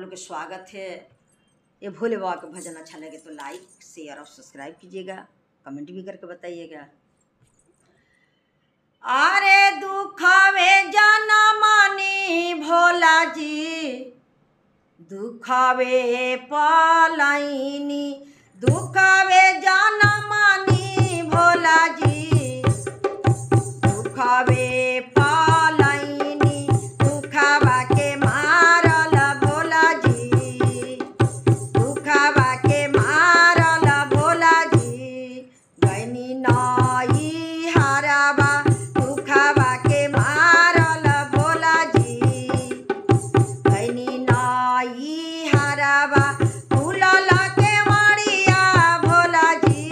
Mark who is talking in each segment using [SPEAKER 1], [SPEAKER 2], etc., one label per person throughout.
[SPEAKER 1] लोग का स्वागत है। ये भोले बाबा का भजन अच्छा लगे तो लाइक शेयर और सब्सक्राइब कीजिएगा, कमेंट भी करके बताइएगा। अरे दुखावे जाना मानी भोला जी, दुखावे पालाइनी, दुखावे जाना मानी भोला जी, दुखावे पालाइनी, दुखावा के मारल भोला जी, दुखावा के मारल भोला जी, गैनी नई हाराबा, दुखावा के मारल भोला जी, गैनी नई हाराबा, फूलल के मड़िया भोला जी,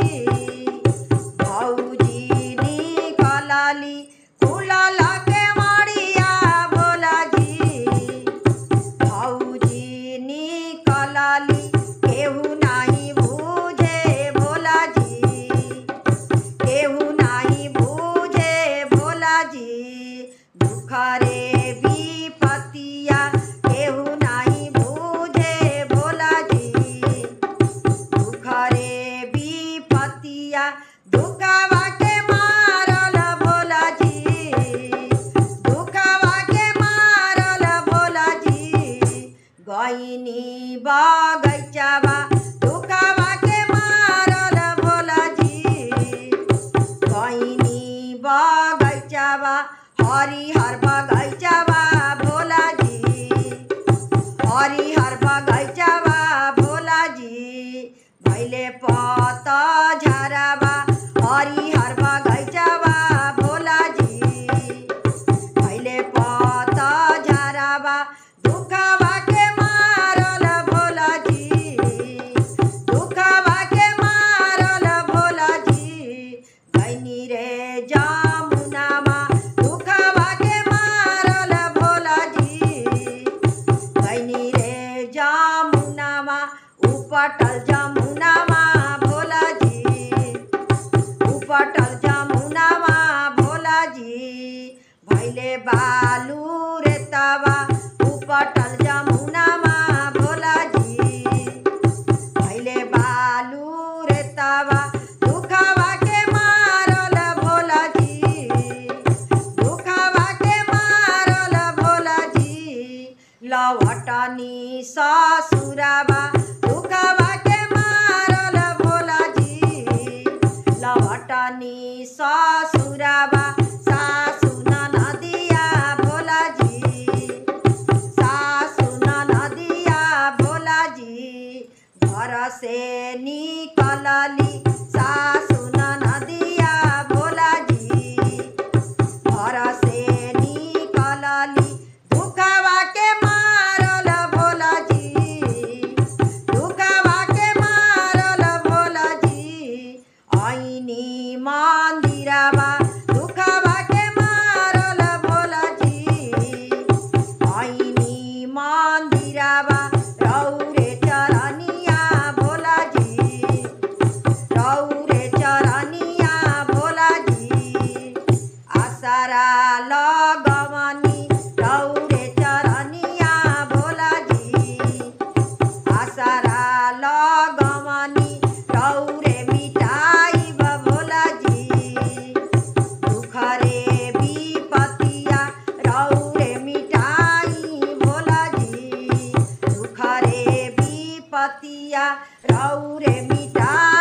[SPEAKER 1] भौजी निकलली फूलल के मड़िया भोला जी, भौजी निकलली केहू नाही बूझे भोला जी, केहू नाही बूझे भोला जी, दुख रे विपतिया केहू नाही बूझे भोला जी, दुख रे विपतिया, दुखवा के मारल भोला जी, दुखवा के मारल भोला जी, गईनी बगैचावा, दुखवा के मारल भोला जी, गईनी बगैचावा, हरिहर बगैचावा भोला जी, हरिहर बगैचावा भोला जी, भैले पत झरावा, हरिहर बगैचावा भोला जी, भैले पत झरावा, दुखवा के मारल भोला जी, दुखवा के मारल भोला जी, गैनी रे जमुनामा, दुखवा के मारल भोला जी, गैनी रे जमुनामा, उपटल जमुनामा भोला जी, उपटल जमुनामा भोला जी, भैले बालू रे तवा, उपटल जमुनामा भोला जी, भैले बालू रे तवा, दुखवा के मारल भोला जी, दुखवा के मारल भोला जी, लवटनी ससुराबा, दुखवा के मारल भोला जी, लवटनी ससुराबा, सासु ननदिया भोला जी, सासु ननदिया भोला जी, घर से निकलली सासु ननदिया भोला जी, घर से निकलली, दुखवा के मारल भोला जी, दुखवा के मारल भोला जी, आईनी मंदिरवा, दुखवा के मारल भोला जी, आईनी मंदिरवा, रौरे चरनिया भोला जी, रौरे चरनिया भोला जी, आसरा लगवनी, रौरे चरनिया भोला जी, आसरा लगवनी, रौरे मिटाई भोला जी, दुख रे विपतिया, रौरे मिटाई भोला जी, दुख रे विपतिया, रौरे मिटाई।